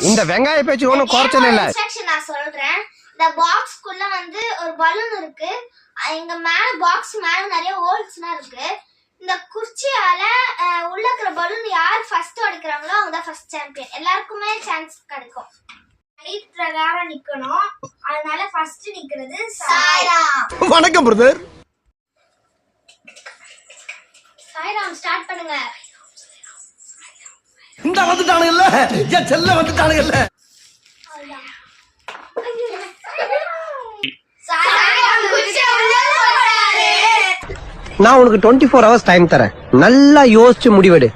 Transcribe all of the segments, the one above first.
இந்த வெங்காய பேச்சு ஒண்ணும் குறைச்சல இல்ல. நான் சொல்றேன். இந்த பாக்ஸ்க்குள்ள வந்து ஒரு பலூன் இருக்கு. இங்க மேல பாக்ஸ் மேல நிறைய ஹோல்ஸ்லாம் இருக்கு. இந்த குச்சியால உள்ள இருக்கிற பலூன் யார் ஃபர்ஸ்ட் அடிக்கறாங்களோ அவங்க தான் ஃபர்ஸ்ட் சாம்பியன். எல்லாருக்குமே சான்ஸ் கிடைக்கும். ரைட் பிரகாரம் நிக்கணும். அதனால ஃபர்ஸ்ட் நிக்கிறது சாய்ராம். வணக்கம் பிரதர். சாய்ராம் ஸ்டார்ட் பண்ணுங்க. இந்த வந்துட்டானுங்கல்ல, என் செல்ல வந்துட்டானுங்கல்ல. நான் உனக்கு 24 hours டைம் தரேன். நல்லா யோசிச்சு முடிவெடு.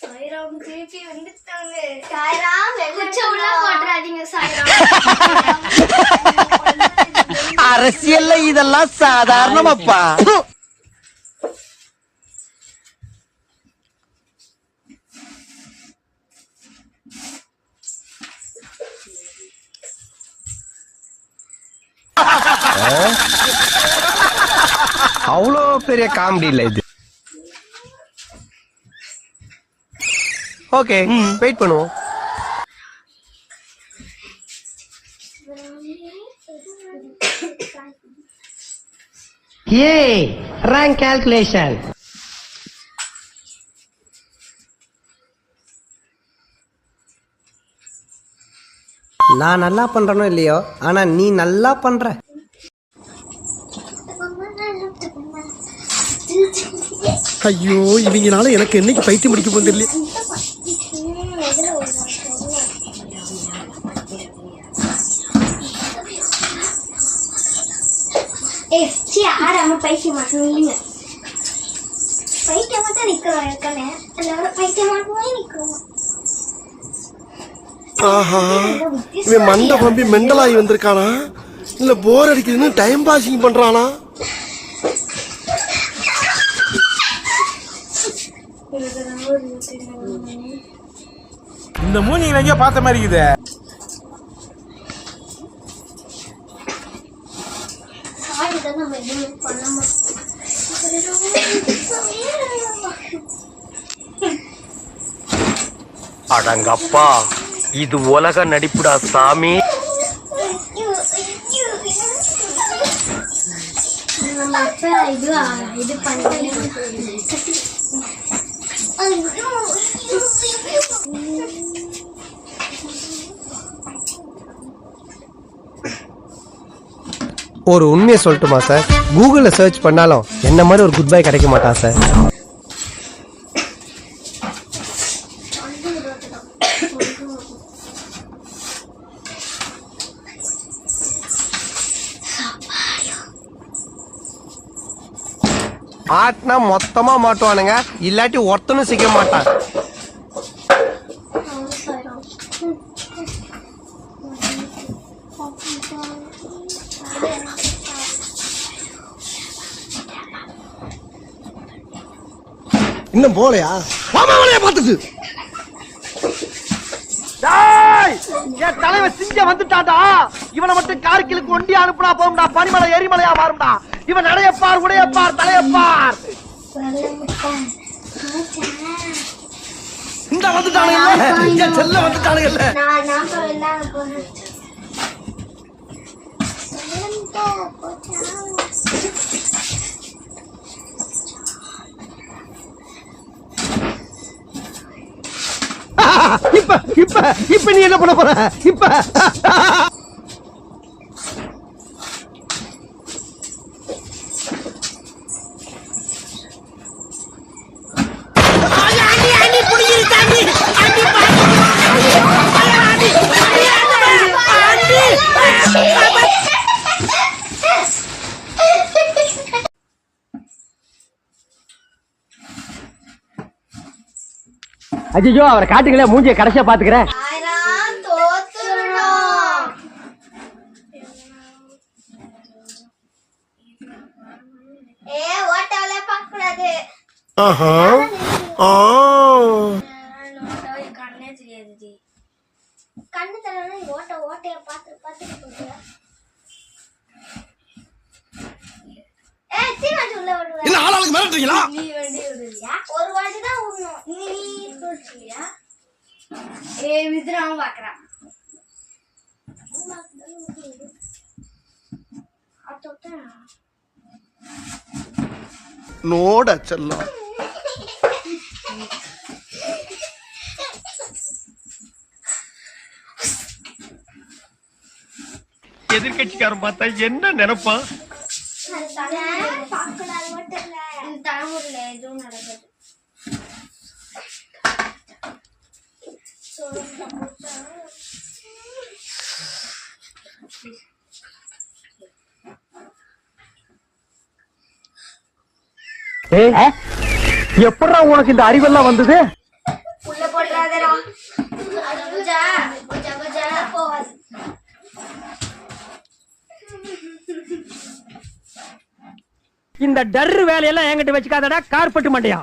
சாய்ராம் திருப்பி வந்துட்டாங்க. சாய்ராம் குச்ச உள்ள போட்றாதீங்க சாய்ராம். அரசியல்ல இதெல்லாம் சாதாரணமாப்பா. அவ்வளோ பெரிய காமெடி இல்ல இது. ஓகே, வெயிட் பண்ணுவோம். Yay! Rank calculation. நான் நல்லா பண்றனோ இல்லையோ, ஆனா நீ நல்லா பண்ற. ஐயோ, இவங்கனால எனக்கு என்னைக்கு பைத்தியம் முடிக்க போகுது. ஆடாம பைத்தியம் மாட்டோம். பைத்தியம் மட்டும் நிக்கிறோம். ஏற்கனவே எல்லாரும் பைத்தியம் மாட்டோமே நிக்கிறோம். ஆஹா, இவன் மண்டை பம்பி மெண்டலாகி வந்திருக்கானா இல்ல போர் அடிக்குதுன்னு டைம் பாசிங் பண்றானா? இந்த மூஞ்சி எங்கேயோ பார்த்த மாதிரி இருக்குது. அடங்கப்பா, இது உலக நடிப்புடா சாமி. இது பண்ணி ஒரு உண்மையை சொல்லட்டுமா சார்? கூகுள்ல சர்ச் பண்ணாலும் என்ன மாதிரி ஒரு குட் பை கிடைக்க மாட்டான் சார். ஆட்டினா மொத்தமா மாட்டுவானுங்க, இல்லாட்டி ஒருத்தனும் சிக்க மாட்டான். இன்னும் போலையா? பார்த்துட்டு என் தலைவர் சிங்க வந்துட்டாடா. இவனை மட்டும் கார்கிலுக்கு ஒண்டி அனுப்புனா போகும்டா. பனிமலை எரிமலையா மாறும்டா. இவன் நடையப்பார், உடையப்பார், தலையப்பார். இந்த வந்துட்டானுங்கல்ல, என் செல்ல வந்துட்டானுங்கல்ல. இப்ப இப்ப இப்ப நீ என்ன பண்ண போற? இப்ப ஐயோ, அவரை காட்டுங்களே, மூஞ்சிய கடைசியா பாத்துக்கிறேன். ஆஹா ஆ கண்ணே தெரியாது. கண்ணு தெரியலன்னா ஓட்டைய பார்த்துட்டு போங்க. சீனாச்சு உள்ள விடுவா. என்ன ஆளாளுக்கு மிரட்டுறீங்களா? நீ வண்டி விடுறியா? ஒரு வாட்டி தான் விடணும். நீ சொல்றியா? வித்ராவும் பாக்குறான். நோட செல்லம். எதிர்கட்சிக்காரன் பார்த்தா என்ன நினைப்பான்? தலைமுறையில எதுவும் நடக்குது. எப்படா உனக்கு இந்த அறிவெல்லாம் வந்தது? உள்ள போடுறாதடா. பூஜா பூஜா பூஜா போவாது. இந்த டர்ரு வேலையெல்லாம் என்கிட்ட வச்சுக்காதடா கார்பெட் மண்டையா.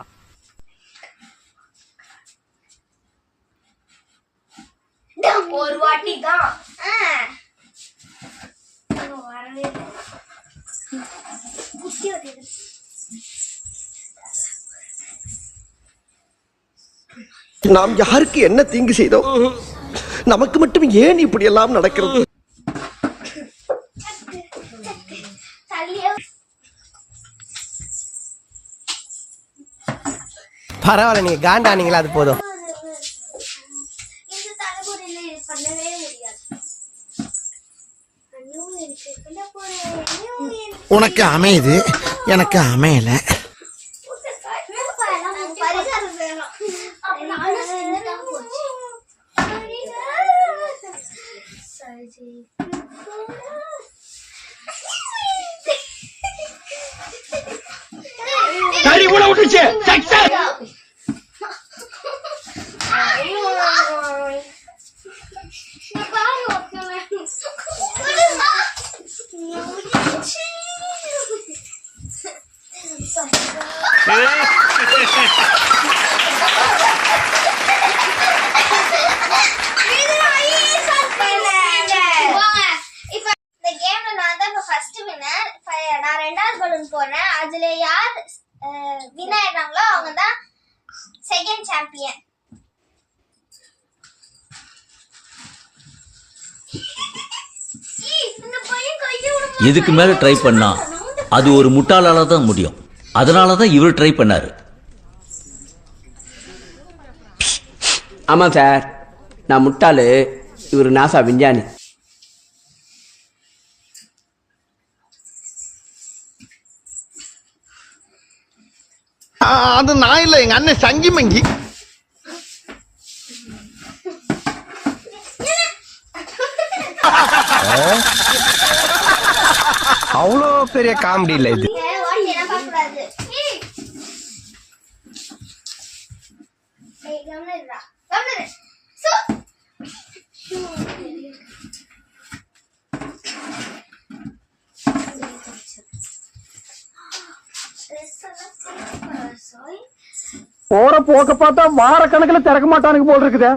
ஒரு வாட்டி தான் வரவே குட்டி ஓட்டிடு. நாம் யாருக்கு என்ன தீங்கு செய்தோம்? நமக்கு மட்டும் ஏன் இப்படி எல்லாம் நடக்கிறது? பரவாயில்ல, நீங்க காண்டானீங்களா, அது போதும். இந்த தலைமுறையில இது பண்ணவே முடியாது. உனக்கு அமையுது, எனக்கு அமையல. சரி உள்ள விட்டுச்சு. நான் ரெண்டாவது பலூன் போடுறேன். அதுல யார் வின் ஆயிடுறாங்களோ அவங்க தான் செகண்ட் சாம்பியன். இதுக்கு மேல ட்ரை பண்ணா அது ஒரு முட்டாளால தான் முடியும். அதனால தான் இவர் ட்ரை பண்ணாரு. ஆமா சார், நான் முட்டாளு, இவர் நாசா விஞ்ஞானி. அது நான் இல்ல, எங்க அண்ணன் சங்கி மங்கி. அவ்வளோ பெரிய காமெடி இல்ல இது. போற போக்க பார்த்தா வார கணக்குல திறக்க மாட்டானுக்கு போல் இருக்குதே.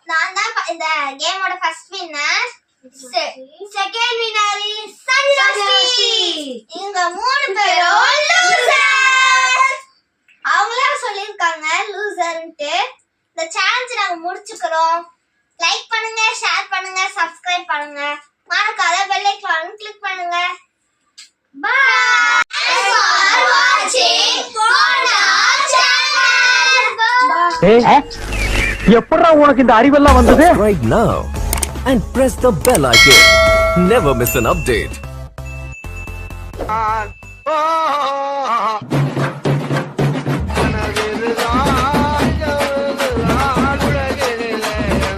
நான் தான் இந்த கேமோட first winner. Second winner is சன்லோசி. இவங்க மூணு பேரும் லூசர். அவங்களே சொல்லிருக்காங்க லூசர்ன்ட்டு. இந்த சேலஞ்ச் நாங்க முடிச்சுக்கிறோம். லைக் பண்ணுங்க, ஷேர் பண்ணுங்க, சப்ஸ்கிரைப் பண்ணுங்க, மறக்காத பெல் ஐகான் கிளிக் பண்ணுங்க. By. Thanks for watching Pona channel. எப்படா உனக்கு இந்த அறிவெல்லாம் வந்தது? Right now and press the bell icon. Never miss an update.